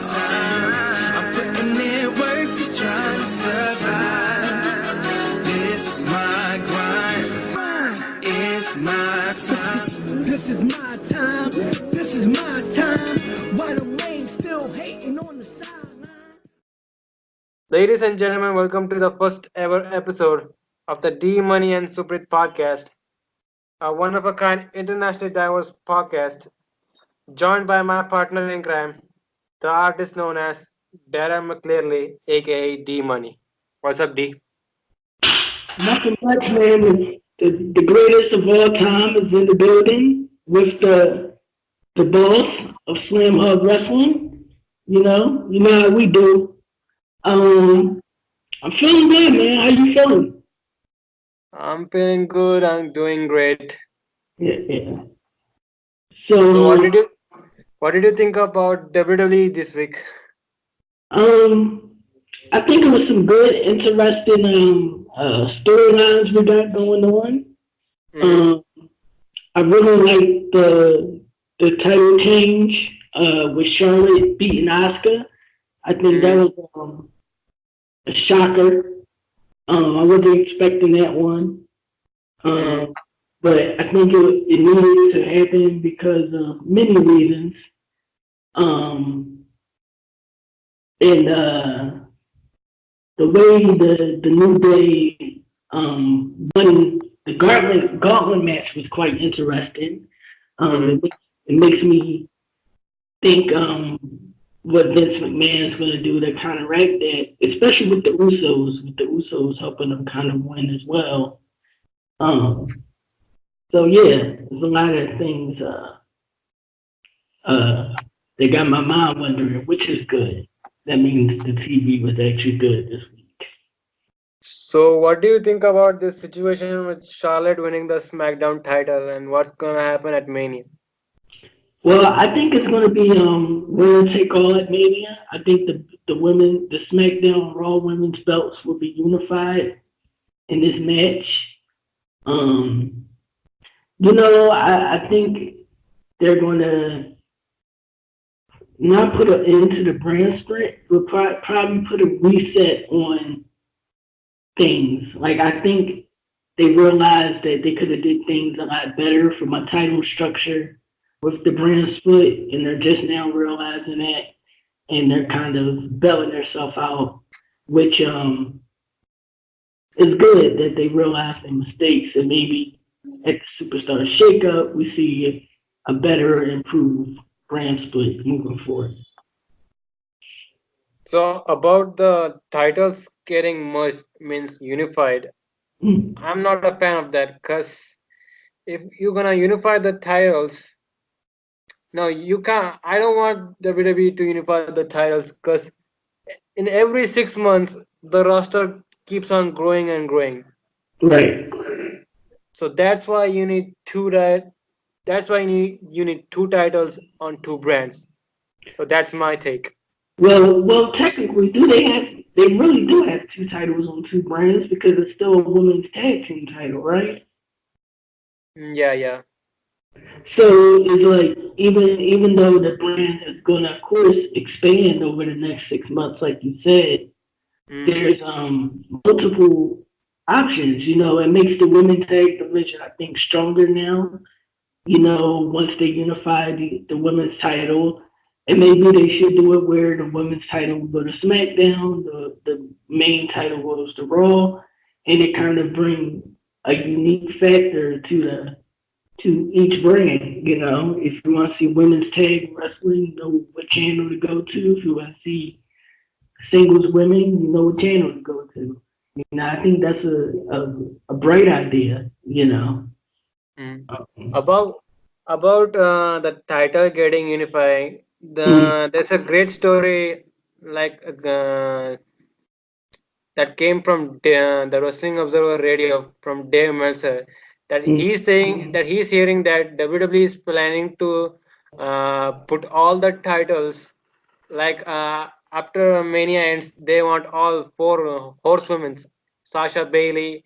time. I'm putting in work, just trying to survive. This is my grind. It's my time. This is my time. This is my time. Why the lame still hating on the sideline? Ladies and gentlemen, welcome to the first ever episode of the D Money and Suprit Podcast, a one of a kind internationally diverse podcast, joined by my partner in crime, the artist known as Darell Mclearly, aka D Money. What's up, D? Nothing much, man. The greatest of all time is in the building with the boss of Slamhub Wrestling. You know how we do. I'm feeling good, man. How you feeling? I'm feeling good. I'm doing great. Yeah. So, what did you think about WWE this week? I think it was some good, interesting storylines we got going on. I really like the title change with Charlotte beating Asuka. I think that was a shocker. I wasn't expecting that one. But I think it needed to happen because of many reasons. And the way the New Day won the gauntlet match was quite interesting. It makes me think what Vince McMahon's going to do to counteract that, especially with the Usos helping them kind of win as well. So yeah, there's a lot of things that got my mind wondering, which is good. That means the TV was actually good this week. So, what do you think about this situation with Charlotte winning the SmackDown title and what's gonna happen at Mania? Well, I think it's going to be winner take all at Mania. I think the SmackDown Raw women's belts will be unified in this match. I think they're going to not put an end to the brand split, but probably put a reset on things. Like, I think they realized that they could have did things a lot better from a title structure with the brand split, and they're just now realizing that, and they're kind of belling themselves out, which is good that they realize their mistakes, and maybe at the Superstar Shakeup, we see a better, improved brand split moving forward. So about the titles getting merged means unified. I'm not a fan of that because if you're gonna unify the titles, no, you can't. I don't want WWE to unify the titles because in every 6 months the roster keeps on growing and growing. Right. So that's why you need That's why you need two titles on two brands. So that's my take. Well, technically, they really do have two titles on two brands because it's still a women's tag team title, right? Yeah. So it's like even though the brand is going to, of course, expand over the next 6 months, like you said, there's multiple options. It makes the women's tag division, I think, stronger now. Once they unify the women's title, and maybe they should do it where the women's title will go to SmackDown, the main title goes to Raw, and it kind of brings a unique factor to each brand. If you want to see women's tag wrestling, you know what channel to go to. If you want to see singles women, you know what channel to go to. I think that's a bright idea. About the title getting unified, there's a great story like that came from the Wrestling Observer Radio from Dave Meltzer. That he's saying that he's hearing that WWE is planning to put all the titles like after Mania ends, they want all four horsewomen, Sasha Bailey,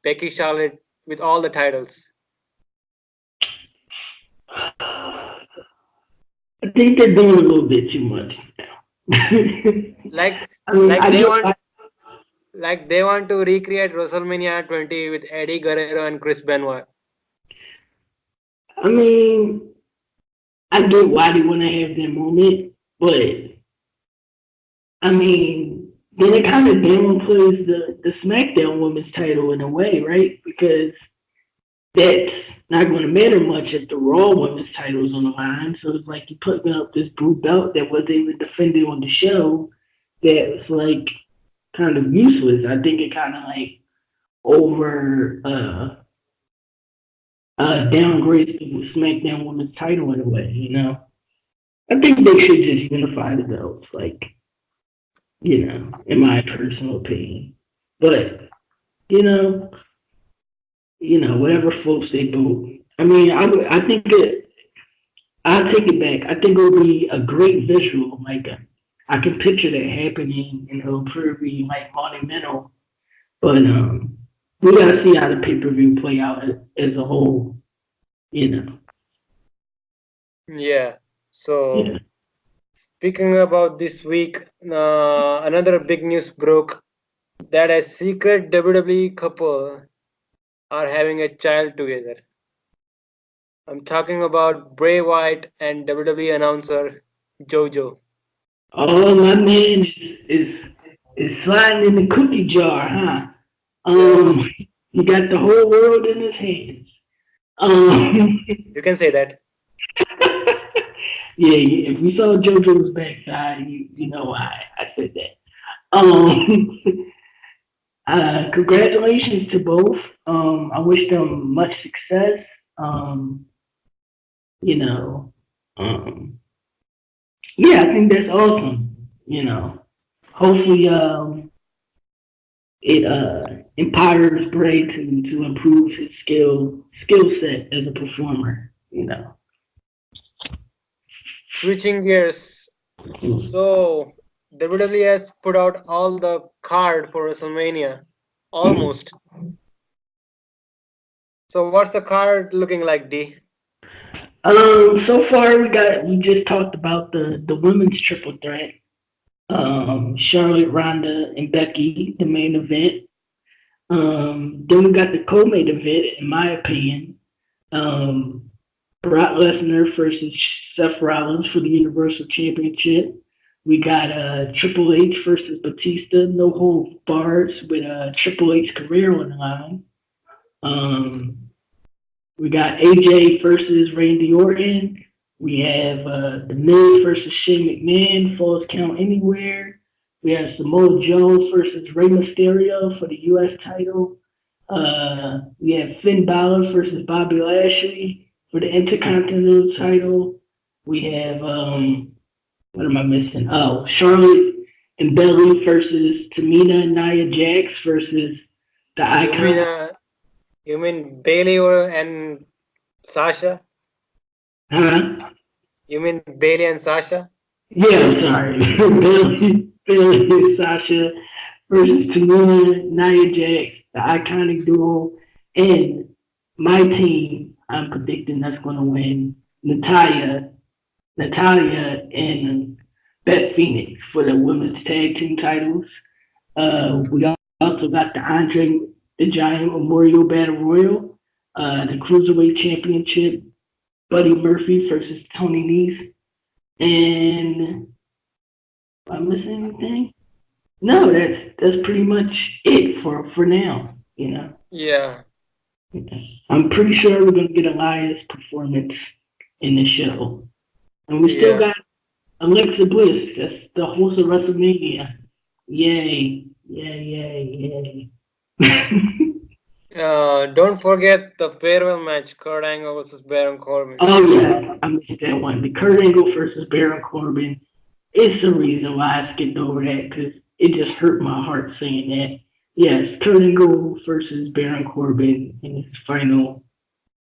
Becky Charlotte, with all the titles. I think they're doing a little bit too much now. Like I mean, like I they get, want like they want to recreate WrestleMania 20 with Eddie Guerrero and Chris Benoit. I mean, I get why they want to have that moment, but I mean, then it kind of downplays the SmackDown Women's title in a way, right? Because that's not going to matter much if the Raw Women's title is on the line. So it's like you're putting up this blue belt that wasn't even defended on the show that was like kind of useless. I think it kind of like over downgrades the SmackDown Women's title in a way, you know? I think they should just unify the belts, like, you know, in my personal opinion. But, you know, whatever floats their boat. I mean, I think I'll take it back. I think it would be a great visual. Like, I can picture that happening, and it'll probably be like monumental. But we gotta see how the pay per view play out as a whole. You know. Yeah. So Yeah. speaking about this week, another big news broke that a secret WWE couple are having a child together. I'm talking about Bray Wyatt and WWE announcer JoJo. Oh, my man is sliding in the cookie jar, huh? Yeah, He got the whole world in his hands. you can say that. Yeah, if we saw JoJo's backside, you know why I said that. Um, congratulations to both. I wish them much success. You know, um, yeah, I think that's awesome. You know, hopefully, it empowers Bray to improve his skill set as a performer. You know. Switching gears. So WWE has put out all the card for WrestleMania. Almost. So what's the card looking like, D? So far we just talked about the women's triple threat. Charlotte, Ronda, and Becky, the main event. Then we got the co-main event, in my opinion. Um, Brock Lesnar versus Seth Rollins for the Universal Championship. We got Triple H versus Batista, no holds bars with Triple H career on the line. Um, we got AJ versus Randy Orton. We have The Miz versus Shane McMahon, Falls Count Anywhere. We have Samoa Joe versus Rey Mysterio for the U.S. title. We have Finn Balor versus Bobby Lashley for the Intercontinental title. We have, what am I missing? Oh, Charlotte and Bayley versus Tamina and Nia Jax versus the Icon. You mean Bailey and Sasha? Huh? You mean Bailey and Sasha? Yeah, I'm sorry. Bayley and Sasha versus Tamina, Nia Jax, the iconic duo, and my team. I'm predicting that's going to win. Natalia, and Beth Phoenix for the women's tag team titles. We also got the Andre the Giant Memorial Battle Royal, the Cruiserweight Championship, Buddy Murphy versus Tony Nese, and am I missing anything? No, that's pretty much it for now. You know. Yeah. I'm pretty sure we're gonna get Elias' performance in the show, and we still got Alexa Bliss. That's the host of WrestleMania. Yay! Yay! Don't forget the farewell match, Kurt Angle versus Baron Corbin. Oh yeah, I missed that one. The Kurt Angle versus Baron Corbin is the reason why I skipped over that, because it just hurt my heart saying that. Yes, Kurt Angle versus Baron Corbin in his final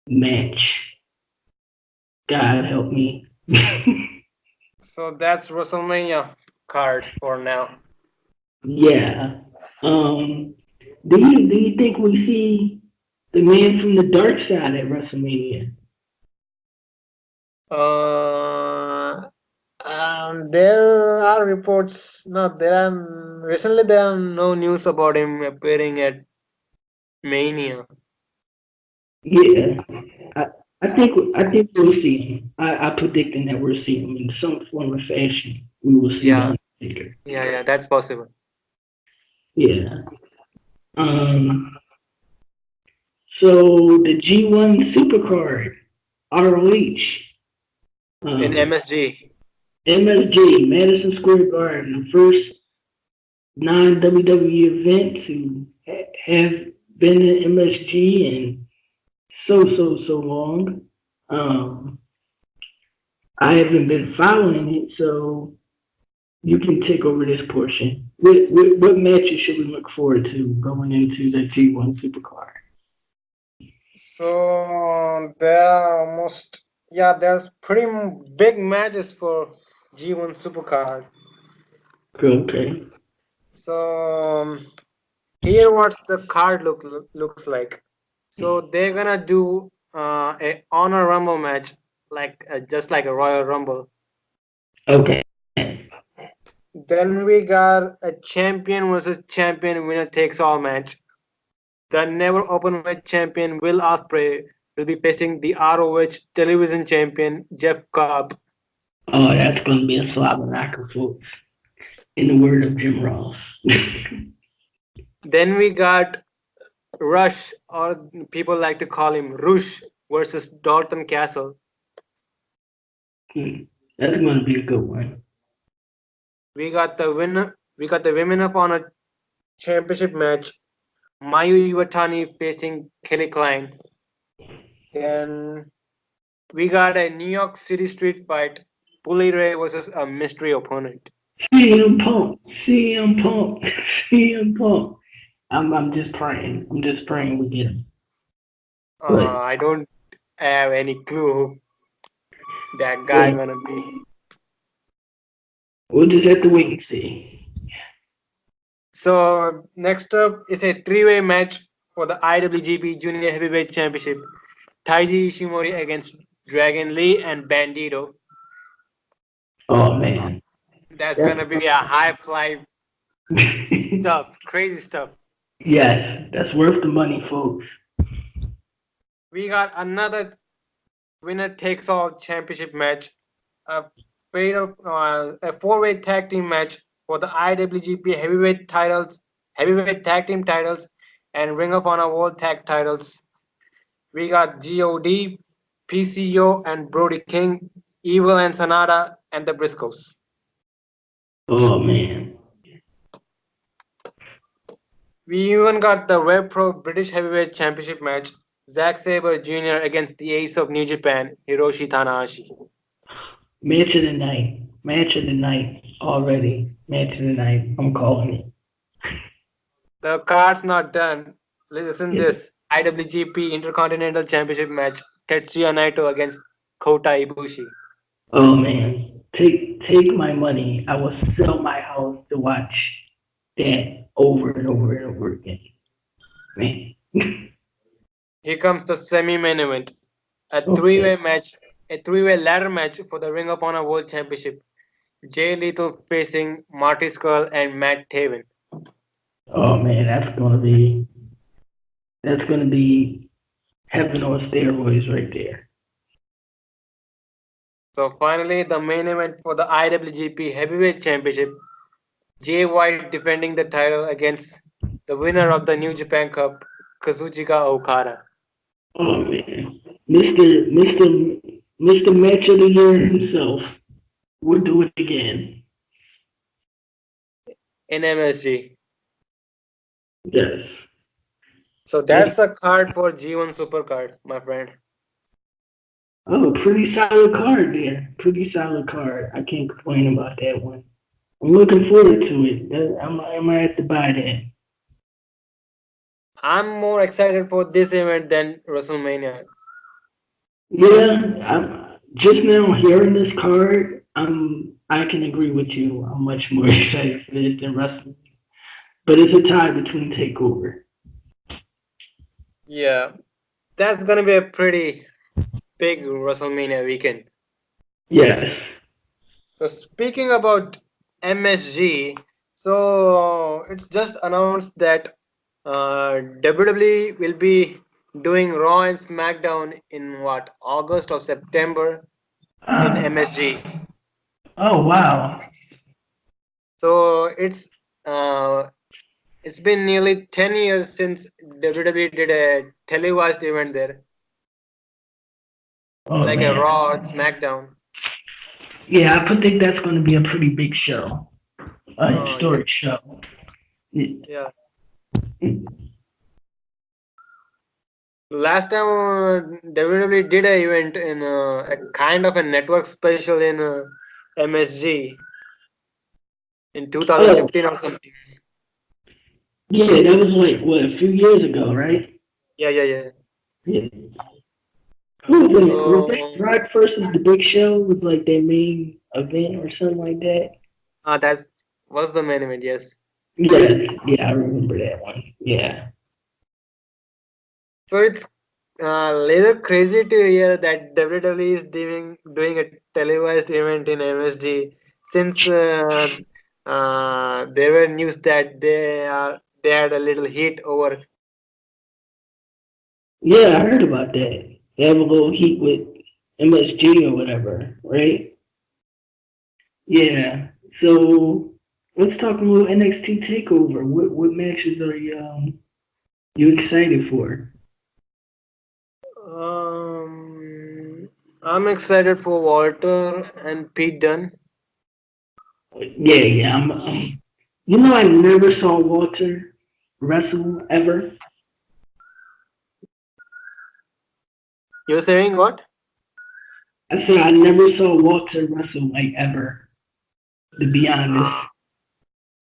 match. God help me. So that's WrestleMania card for now. Yeah. Do you think we see the man from the dark side at WrestleMania? There are are reports. No, there are no news about him appearing at Mania. Yeah, I, I think we'll see him. I predicting that we'll see him in some form or fashion. We will see Yeah, the Undertaker. yeah, that's possible. Yeah. Um. So the G1 Supercard ROH. In MSG. MSG, Madison Square Garden, the first non-WWE event to have been in MSG in so long. Um, I haven't been following it, so you can take over this portion. What matches should we look forward to going into the G1 Supercard? So there are there's pretty big matches for G1 Supercard. Okay. So here what's the card looks like. So they're gonna do a honor rumble match, like just like a Royal Rumble. Okay. Then we got a champion versus champion winner takes all match. The never openweight champion Will Ospreay will be facing the ROH television champion Jeff Cobb. Oh, that's going to be a slobber knocker, folks. In the word of Jim Ross. Then we got Rush, or people like to call him Rush, versus Dalton Castle. That's going to be a good one. We got the winner. We got the Women of Honor championship match. Mayu Iwatani facing Kelly Klein. Then we got a New York City street fight. Bully Ray versus a mystery opponent. CM Punk, CM Punk, CM Punk. I'm just praying. I'm just praying we get him. I don't have any clue who that guy gonna be. We'll just have to wait and see. So next up is a three-way match for the IWGP Junior Heavyweight Championship. Taiji Ishimori against Dragon Lee and Bandito. Oh man, That's gonna be a high fly stuff, crazy stuff. Yes, that's worth the money, folks. We got another winner takes all championship match, a four-way tag team match for the IWGP heavyweight tag team titles, and Ring of Honor World Tag titles. We got God, PCO, and Brody King, Evil and Sanada, and the Briscoes. Oh man. We even got the Rev Pro British Heavyweight Championship match, Zack Sabre Jr. against the ace of New Japan, Hiroshi Tanahashi. Match of the night. Match of the night already. Match of the night. I'm calling it. The card's not done. Listen to this. IWGP Intercontinental Championship match, Tetsuya Naito against Kota Ibushi. Oh man. Take my money. I will sell my house to watch that over and over and over again. Man. Here comes the semi-main event. A three-way ladder match for the Ring of Honor World Championship. Jay Lethal facing Marty Scurll and Matt Taven. Oh man, that's gonna be heaven on steroids right there. So finally, the main event for the IWGP Heavyweight Championship. Jay White defending the title against the winner of the New Japan Cup, Kazuchika Okada. Oh man, Mr. Match of the Year himself will do it again. In MSG. Yes. So that's the card for G1 Supercard, my friend. Oh, pretty solid card there. Pretty solid card. I can't complain about that one. I'm looking forward to it. I might have to buy that. I'm more excited for this event than WrestleMania. Yeah, I'm just now hearing this card. I can agree with you. I'm much more excited for this than wrestling. But it's a tie between Takeover. Yeah, that's gonna be a pretty big WrestleMania weekend. Yes. So speaking about MSG. So it's just announced that WWE will be doing Raw and SmackDown in what, August or September in Uh, MSG. oh wow. So uh, it's been nearly 10 years since WWE did a televised event there, Oh like a man. Raw or SmackDown. Yeah, I think that's going to be a pretty big show, a Yeah, historic show. Yeah. yeah. Last time WWE did a event in a kind of a network special in MSG in Oh, 2015 or something. yeah, that was like what a few years ago, right? Yeah, yeah, yeah. Yeah. Who was it? Was that So Rock versus the Big Show? Was like their main event or something like that? that was the main event. Yes. Yeah, yeah, I remember that one. Yeah. So it's little crazy to hear that WWE is doing a televised event in MSG since there were news that they had a little heat over. Yeah, I heard about that. They have a little heat with MSG or whatever, right? Yeah. So let's talk a little NXT Takeover. What matches are you excited for? I'm excited for Walter and Pete Dunne. Yeah, yeah. You know, I never saw Walter wrestle ever. You're saying what? I said I never saw Walter wrestle like ever. To be honest.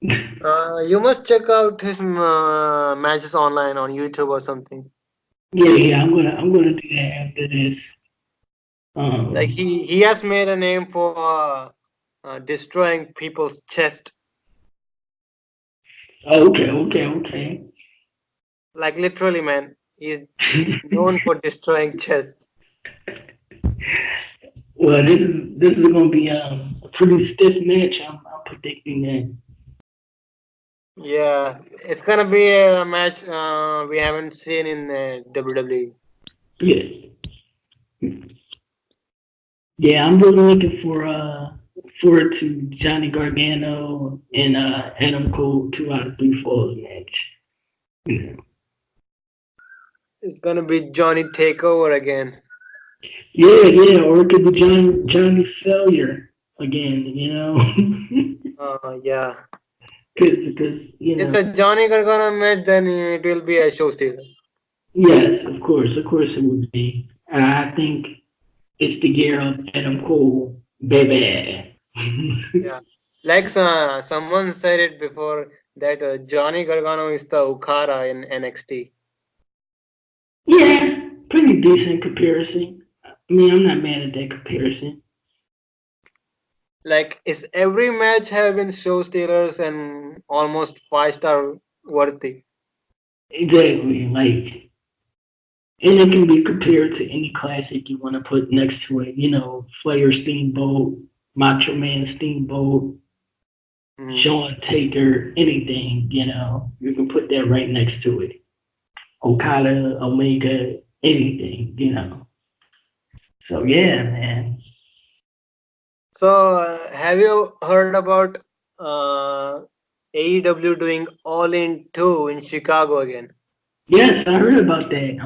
You must check out his matches online on YouTube or something. Yeah, yeah. I'm gonna do that after this. Like Um. he has made a name for destroying people's chest. Okay, okay, okay. Like literally, man, he's known for destroying chests. Well, this is gonna be a pretty stiff match. I'm predicting that. Yeah, it's gonna be a match we haven't seen in WWE. Yeah, yeah. I'm really looking forward to Johnny Gargano and Adam Cole 2 out of 3 falls match. Yeah, It's gonna be Johnny Takeover again. yeah, yeah. Or it could be Johnny Failure again. You know, Yeah. because It's a Johnny Gargano match, then it will be a show stealer. yes, of course it would be. I think it's the year of Adam Cole, baby. Yeah. Like someone said it before that Johnny Gargano is the Ukara in NXT. Yeah, pretty decent comparison. I mean, I'm not mad at that comparison. Like, is every match have been show stealers and almost 5-star worthy? Exactly, like, and it can be compared to any classic you want to put next to it. You know, Flair Steamboat, Macho Man Steamboat, Mm. Shawn Taker, anything. You know, you can put that right next to it. Okada, Omega, anything. You know. So yeah, man. So, have you heard about uh, AEW doing All In 2 in Chicago again? Yes, I heard about that.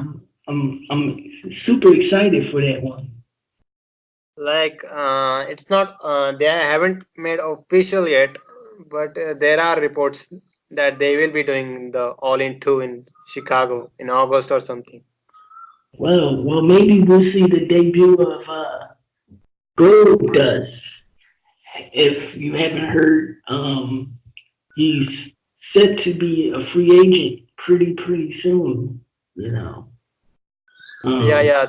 I'm super excited for that one. Like, it's not, they haven't made official yet, but there are reports that they will be doing the All In 2 in Chicago in August or something. Well, maybe we'll see the debut of Gold Dust. If you haven't heard, he's set to be a free agent pretty soon. You know, Yeah, um, yeah,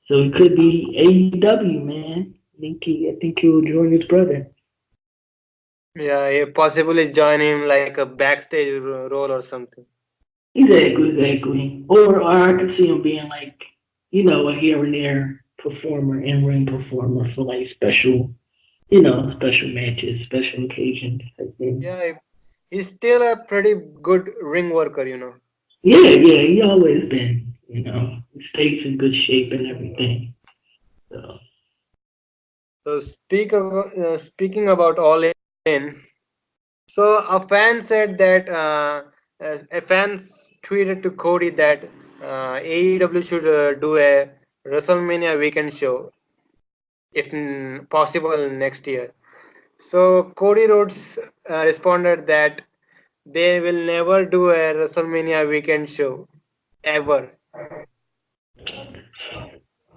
so it could be AEW, man. I think he'll join his brother. yeah. You possibly join him like a backstage role or something. Exactly. Or I could see him being like, you know, a here and there performer, in ring performer for like special special matches, special occasions, I think. Yeah, he's still a pretty good ring worker. Yeah, yeah, he always been, he stays in good shape and everything. So, So speaking about All In, so a fan said that a fan tweeted to Cody that AEW should do a WrestleMania weekend show if possible next year. So Cody Rhodes responded that they will never do a WrestleMania weekend show ever.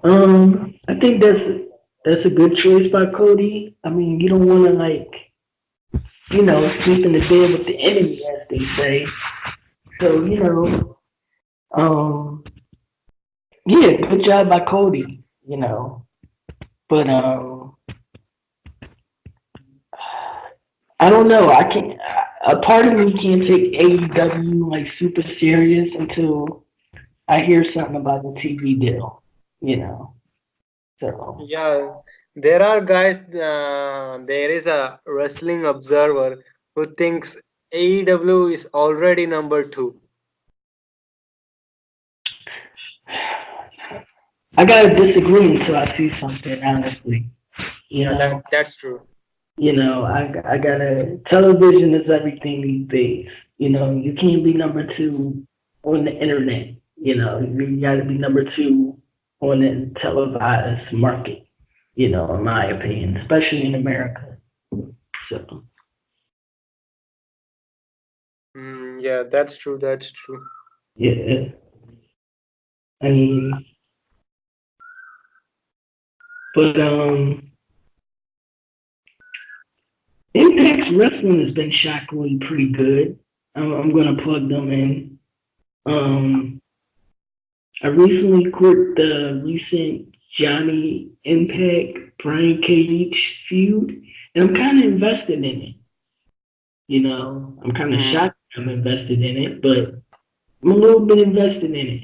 I think that's a good choice by Cody. I mean, you don't want to sleep in the bed with the enemy, as they say. So, um, yeah, good job by Cody. But I don't know. I can't. A part of me can't take AEW like super serious until I hear something about the TV deal. You know. So Yeah, there are guys. There is a wrestling observer who thinks AEW is already number two. I gotta disagree until I see something. Honestly, you Yeah, know. that's true. I gotta. Television is everything these days. You can't be number two on the internet. You gotta be number two on the televised market. In my opinion, especially in America. So Yeah, that's true. That's true. yeah, I mean, but Impact Wrestling has been shockingly pretty good. I'm gonna plug them in. Um, I recently quit the recent Johnny Impact Brian Cage feud, and I'm kind of invested in it. I'm kind of shocked I'm invested in it, but I'm a little bit invested in it.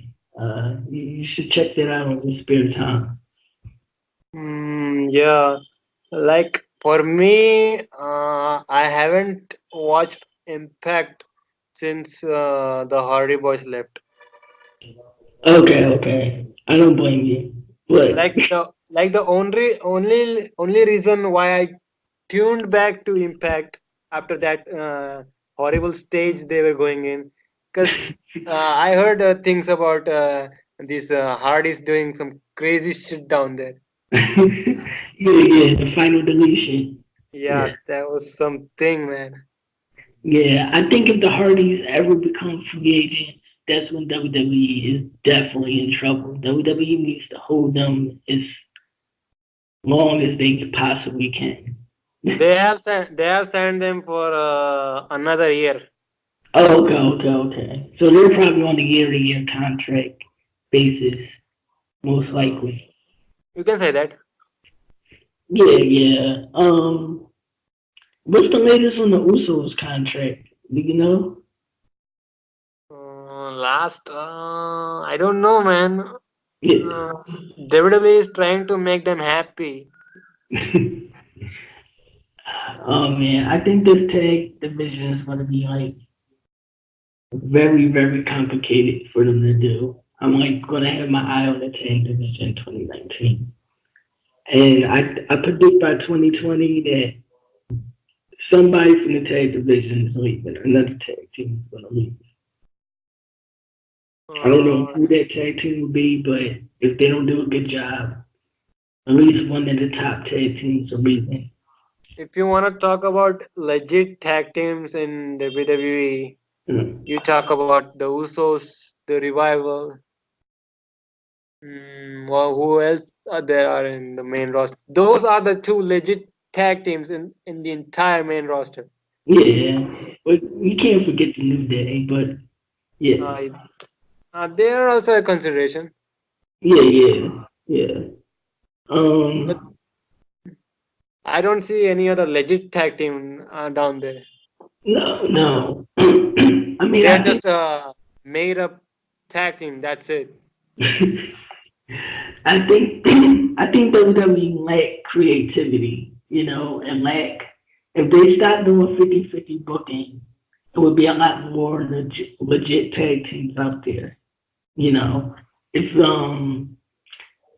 You should check that out on your spare time. Yeah, like for me, I haven't watched Impact since the Hardy Boys left. Okay, okay. I don't blame you. But Like the only reason why I tuned back to Impact after that horrible stage they were going in, because I heard things about these Hardys doing some crazy shit down there. yeah, the final deletion. Yeah, Yeah. that was something, man. Yeah, I think if the Hardys ever become free agents, that's when WWE is definitely in trouble. WWE needs to hold them as long as they possibly can. They have signed them for another year. Oh, okay, okay, okay. So they're probably on a year-to-year contract basis, most likely. You can say that. Yeah, yeah. What's the latest on the Usos contract? Do you know? I don't know, man. Yeah. Uh, WWE is trying to make them happy. Oh man, I think this tag division is going to be like very, very complicated for them to do. I'm like going to have my eye on the tag division in 2019, and I predict by 2020 that somebody from the tag division is leaving. Another tag team is going to leave. I don't know Uh, who that tag team will be, but if they don't do a good job, at least one of the top tag teams are leaving. if you want to talk about legit tag teams in WWE, Mm. you talk about the Usos, the Revival. Well, who else there are in the main roster? Those are the two legit tag teams in the entire main roster. Yeah, but you can't forget the New Day. But yeah, Uh, they are also a consideration. yeah, yeah, yeah. But Um, I don't see any other legit tag team down there. no, no. I mean, They are I think just a made up tag team. That's it. I think I think WWE lack creativity. and lack. If they stopped doing 50-50 booking, it would be a lot more legit tag teams out there. If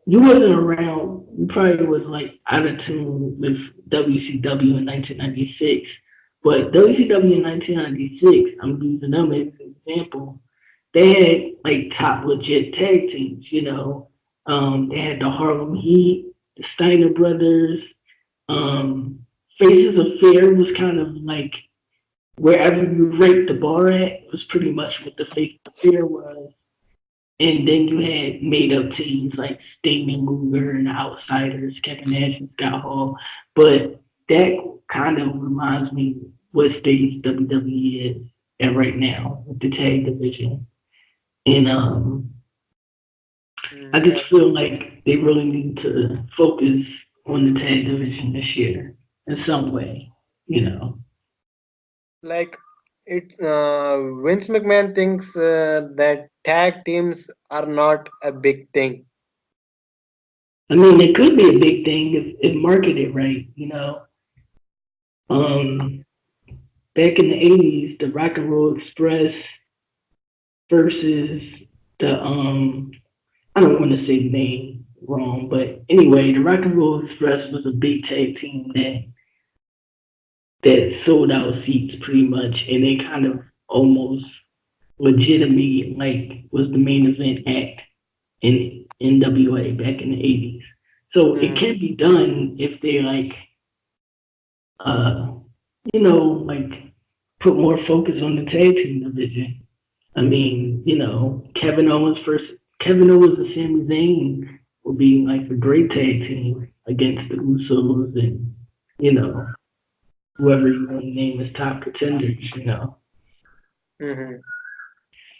you wasn't around, you probably was like out of tune with WCW in 1996. But WCW in 1996, I'm using them as an example. They had like top legit tag teams. They had the Harlem Heat, the Steiner Brothers. Faces of Fear was kind of like wherever you rate the bar at was pretty much what the Faces of Fear was. And then you had made up teams like Sting and Luger and the Outsiders, Kevin Nash and Scott Hall. But that kind of reminds me what stage WWE is at right now with the tag division. And I just feel like they really need to focus on the tag division this year in some way. Like Vince McMahon thinks that tag teams are not a big thing. I mean, it could be a big thing if marketed right. Back in the '80s, the Rock and Roll Express versus the I don't want to say the name wrong, but anyway, the Rock and Roll Express was a big tag team that sold out seats pretty much, and they kind of almost legitimately like was the main event act in NWA back in the '80s. So it can be done if they like put more focus on the tag team division. I mean, Kevin Owens and Sami Zayn will be like a great tag team against the Usos and whoever you want to name as top pretenders. Mm-hmm.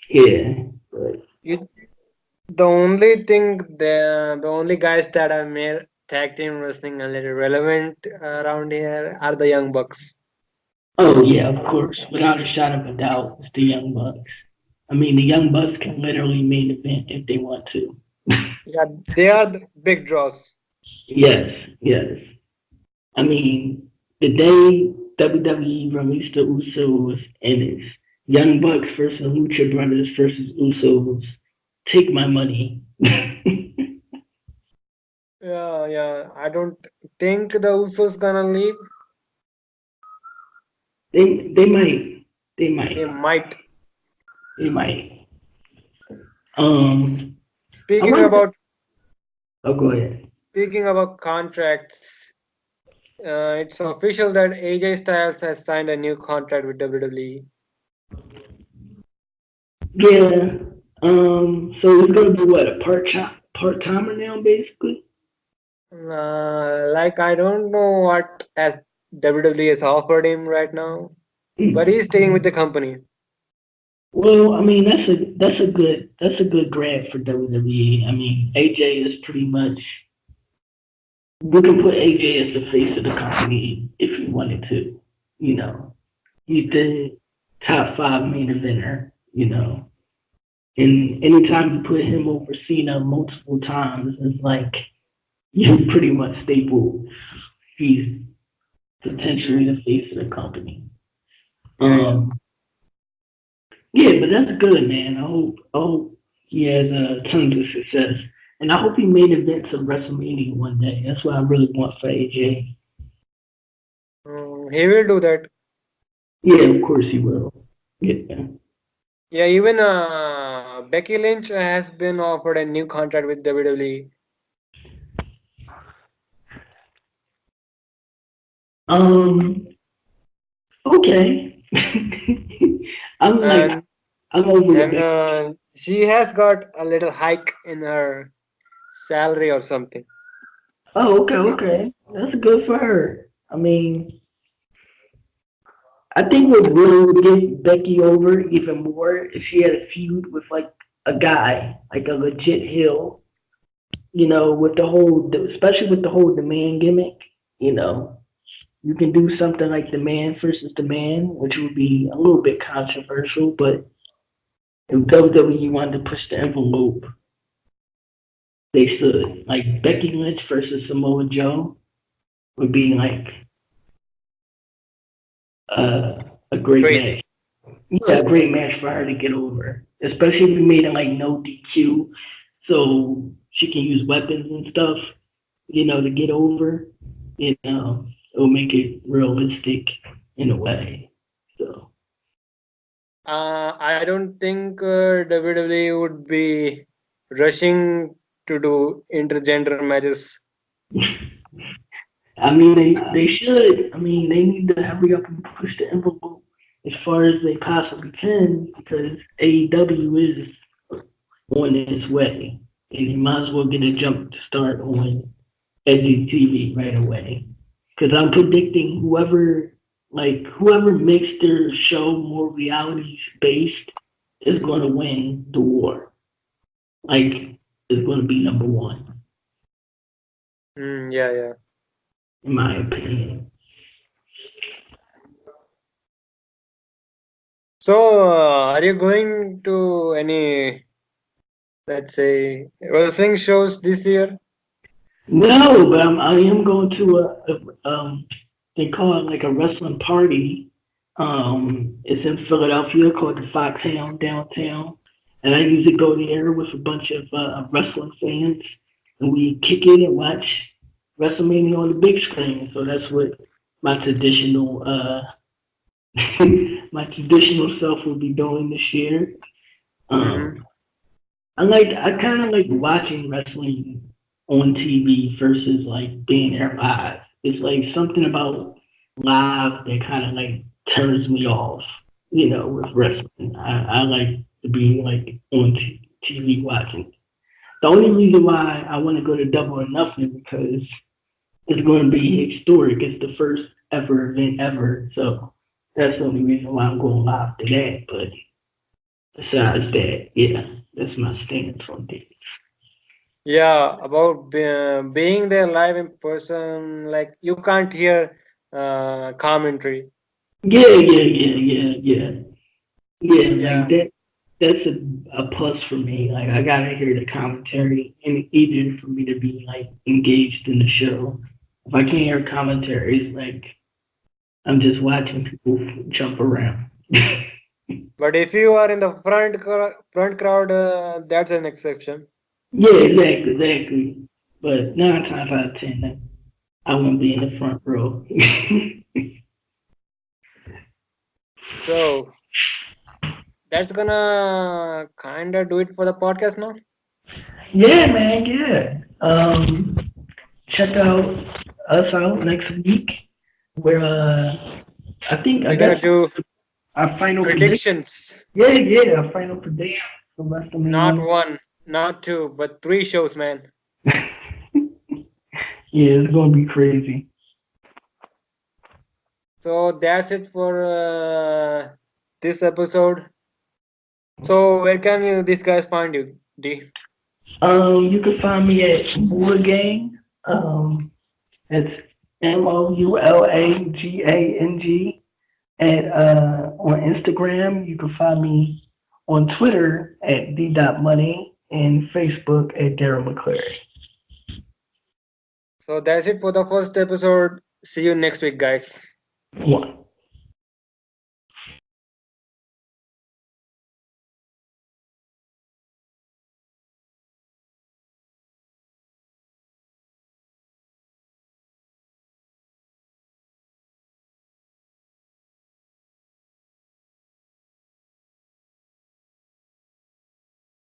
Yeah, but The only guys that have made tag team wrestling a little relevant around here are the Young Bucks. oh yeah, of course, without a shot of a doubt, it's the Young Bucks. I mean, the Young Bucks can literally main event if they want to. Yeah, they are the big draws. Yes. I mean, the day WWE released the Usos and it's Young Bucks versus Lucha Brothers versus Usos, take my money. Yeah. I don't think the Usos gonna leave. They might. They might. Speaking about Oh, go ahead. Speaking about contracts, it's official that AJ Styles has signed a new contract with WWE. Yeah. So it's gonna be what, a part timer now, basically. I don't know what as WWE has offered him right now, but he's staying with the company. Well, I mean that's a good grab for WWE. I mean AJ is pretty much, we can put AJ as the face of the company if you wanted to. He's the top 5 main eventer. And anytime you put him over Cena multiple times, it's like you pretty much staple. He's potentially the face of the company. Yeah, but that's good, man. I hope he has tons of success, and I hope he made events of WrestleMania one day. That's what I really want for AJ. He will do that. Yeah, of course he will. Yeah. Yeah, even Becky Lynch has been offered a new contract with WWE. Okay. I'm over it. She has got a little hike in her salary or something. Oh, okay. That's good for her. I mean, I think what really would get Becky over even more if she had a feud with like a guy, like a legit heel, with especially with the whole demand gimmick, you can do something like the man versus the man, which would be a little bit controversial, but if WWE wanted to push the envelope, they should. Like Becky Lynch versus Samoa Joe would be like a great Crazy. match. Yeah, a great match for her to get over, especially if we made it like no DQ, so she can use weapons and stuff, to get over. It'll make it realistic in a way. So I don't think WWE would be rushing to do intergender matches. I mean, they should. I mean, they need to hurry up and push the envelope as far as they possibly can because AEW is on its way, and they might as well get a jump to start on TV right away. Because I'm predicting whoever makes their show more reality based is going to win the war. Like, is going to be number one, Yeah. in my opinion. So, are you going to any, let's say, wrestling shows this year? No, but I am going to they call it like a wrestling party. It's in Philadelphia called the Foxhound downtown, and I usually go there with a bunch of wrestling fans, and we kick it and watch Wrestlemania on the big screen. So that's what my traditional my traditional self will be doing this year. I kind of like watching wrestling on TV versus like being there live. It's like something about live that kind of like turns me off, with wrestling. I like to be like on TV watching. The only reason why I want to go to Double or Nothing because it's going to be historic. It's the first ever event ever. So that's the only reason why I'm going live to that. But besides that, yeah, that's my stance on things. Yeah, about being there live in person, like you can't hear commentary. Yeah. Like that. That's a plus for me. Like I gotta hear the commentary, and it's easier for me to be like engaged in the show. If I can't hear commentary, it's like I'm just watching people jump around. But if you are in the front crowd, that's an exception. Yeah, exactly. But 9 times out of 10, I won't be in the front row. So that's gonna kind of do it for the podcast now. Yeah, man. Yeah. Check us out next week. Where I think We're gonna do our final predictions. Yeah, our final prediction for WrestleMania. Not one, not two, but 3 shows, man. Yeah, it's gonna be crazy. So that's it for this episode. So where can these guys find you, D? You can find me at Moulagang. It's MOULAGANG. And on Instagram, you can find me on Twitter at D.Money and Facebook at Darell Mclearly. So that's it for the first episode. See you next week, guys. 1.